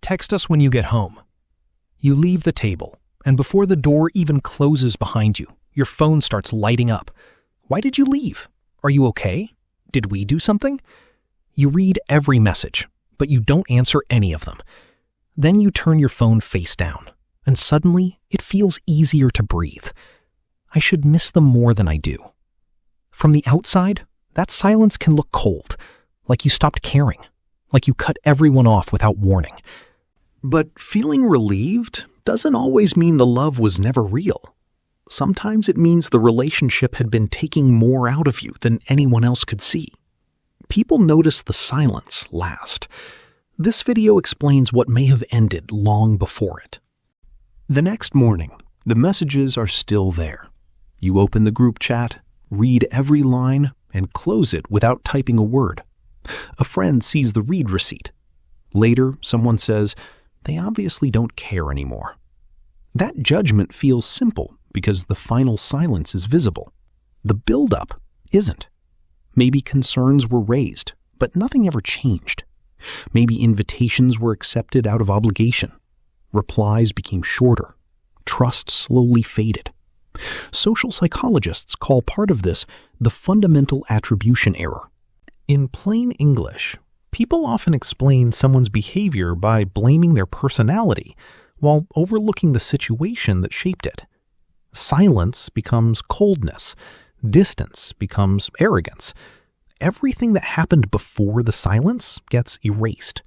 Text us when you get home. You leave the table, and before the door even closes behind you, your phone starts lighting up. Why did you leave? Are you okay? Did we do something? You read every message, but you don't answer any of them. Then you turn your phone face down, and suddenly it feels easier to breathe. I should miss them more than I do. From the outside, that silence can look cold, like you stopped caring, like you cut everyone off without warning. But feeling relieved doesn't always mean the love was never real. Sometimes it means the relationship had been taking more out of you than anyone else could see. People notice the silence last. This video explains what may have ended long before it. The next morning, the messages are still there. You open the group chat, read every line, and close it without typing a word. A friend sees the read receipt. Later, someone says, they obviously don't care anymore. That judgment feels simple because the final silence is visible. The build-up isn't. Maybe concerns were raised, but nothing ever changed. Maybe invitations were accepted out of obligation. Replies became shorter. Trust slowly faded. Social psychologists call part of this the fundamental attribution error. In plain English, people often explain someone's behavior by blaming their personality while overlooking the situation that shaped it. Silence becomes coldness. Distance becomes arrogance. Everything that happened before the silence gets erased.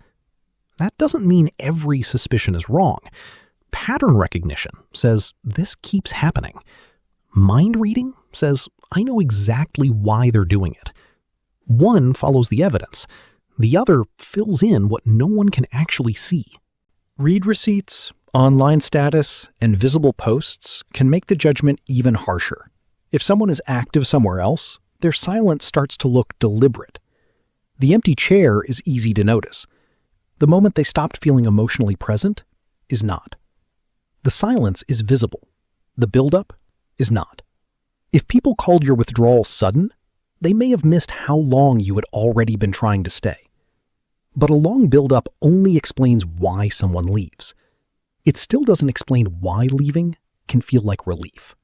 That doesn't mean every suspicion is wrong. Pattern recognition says this keeps happening. Mind reading says I know exactly why they're doing it. One follows the evidence. The other fills in what no one can actually see. Read receipts, online status, and visible posts can make the judgment even harsher. If someone is active somewhere else, their silence starts to look deliberate. The empty chair is easy to notice. The moment they stopped feeling emotionally present is not. The silence is visible. The buildup is not. If people called your withdrawal sudden, they may have missed how long you had already been trying to stay. But a long buildup only explains why someone leaves. It still doesn't explain why leaving can feel like relief.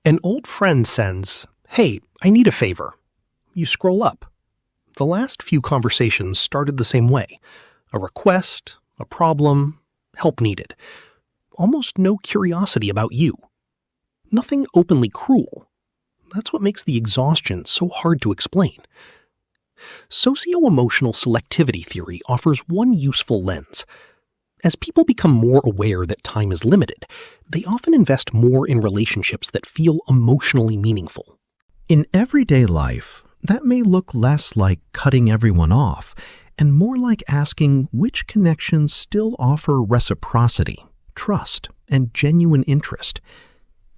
An old friend sends, "Hey, I need a favor." You scroll up. The last few conversations started the same way. A request, a problem, help needed. Almost no curiosity about you. Nothing openly cruel. That's what makes the exhaustion so hard to explain. Socio-emotional selectivity theory offers one useful lens. As people become more aware that time is limited, they often invest more in relationships that feel emotionally meaningful. In everyday life, that may look less like cutting everyone off and more like asking which connections still offer reciprocity, trust, and genuine interest.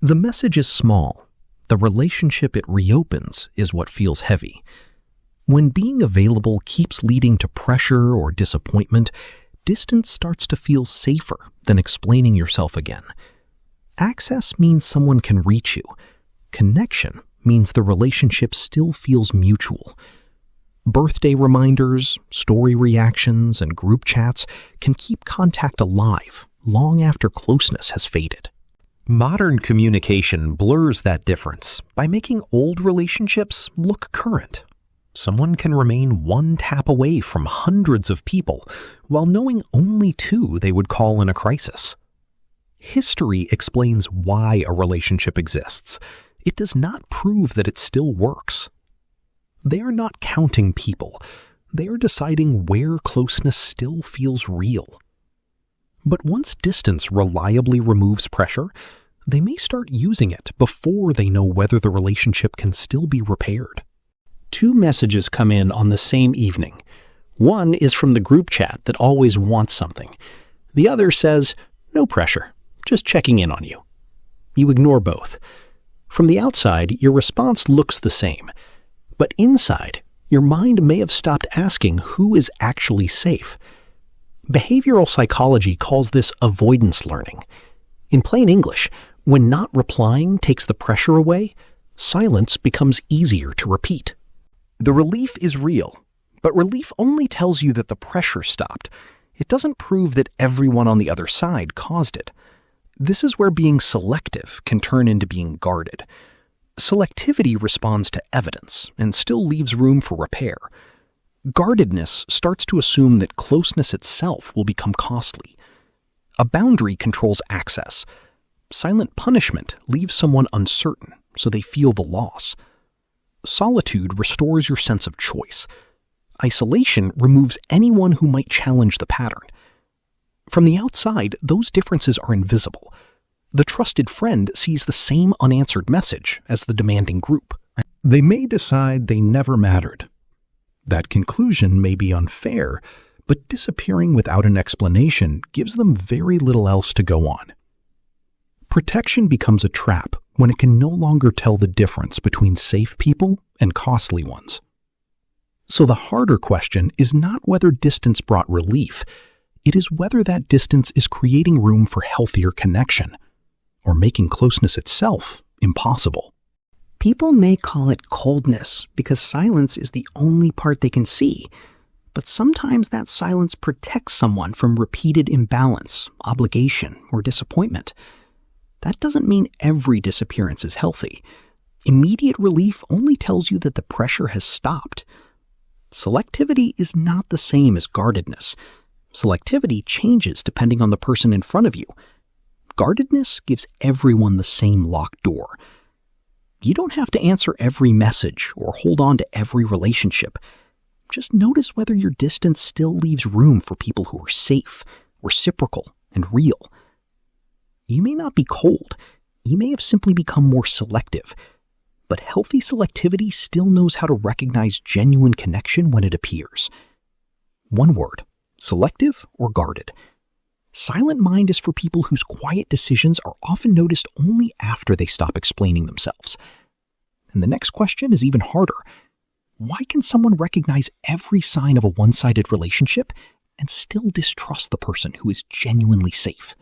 The message is small. The relationship it reopens is what feels heavy. When being available keeps leading to pressure or disappointment, distance starts to feel safer than explaining yourself again. Access means someone can reach you. Connection means the relationship still feels mutual. Birthday reminders, story reactions, and group chats can keep contact alive long after closeness has faded. Modern communication blurs that difference by making old relationships look current. Someone can remain one tap away from hundreds of people while knowing only two they would call in a crisis. History explains why a relationship exists. It does not prove that it still works. They are not counting people. They are deciding where closeness still feels real. But once distance reliably removes pressure, they may start using it before they know whether the relationship can still be repaired. Two messages come in on the same evening. One is from the group chat that always wants something. The other says, "No pressure, just checking in on you." You ignore both. From the outside, your response looks the same. But inside, your mind may have stopped asking who is actually safe. Behavioral psychology calls this avoidance learning. In plain English, when not replying takes the pressure away, silence becomes easier to repeat. The relief is real, but relief only tells you that the pressure stopped. It doesn't prove that everyone on the other side caused it. This is where being selective can turn into being guarded. Selectivity responds to evidence and still leaves room for repair. Guardedness starts to assume that closeness itself will become costly. A boundary controls access. Silent punishment leaves someone uncertain, so they feel the loss. Solitude restores your sense of choice. Isolation removes anyone who might challenge the pattern. From the outside, those differences are invisible. The trusted friend sees the same unanswered message as the demanding group. They may decide they never mattered. That conclusion may be unfair, but disappearing without an explanation gives them very little else to go on. Protection becomes a trap when it can no longer tell the difference between safe people and costly ones. So the harder question is not whether distance brought relief. It is whether that distance is creating room for healthier connection, or making closeness itself impossible. People may call it coldness because silence is the only part they can see, but sometimes that silence protects someone from repeated imbalance, obligation, or disappointment. That doesn't mean every disappearance is healthy. Immediate relief only tells you that the pressure has stopped. Selectivity is not the same as guardedness. Selectivity changes depending on the person in front of you. Guardedness gives everyone the same locked door. You don't have to answer every message or hold on to every relationship. Just notice whether your distance still leaves room for people who are safe, reciprocal, and real. You may not be cold. You may have simply become more selective. But healthy selectivity still knows how to recognize genuine connection when it appears. One word: selective or guarded. Silent mind is for people whose quiet decisions are often noticed only after they stop explaining themselves. And the next question is even harder. Why can someone recognize every sign of a one-sided relationship and still distrust the person who is genuinely safe?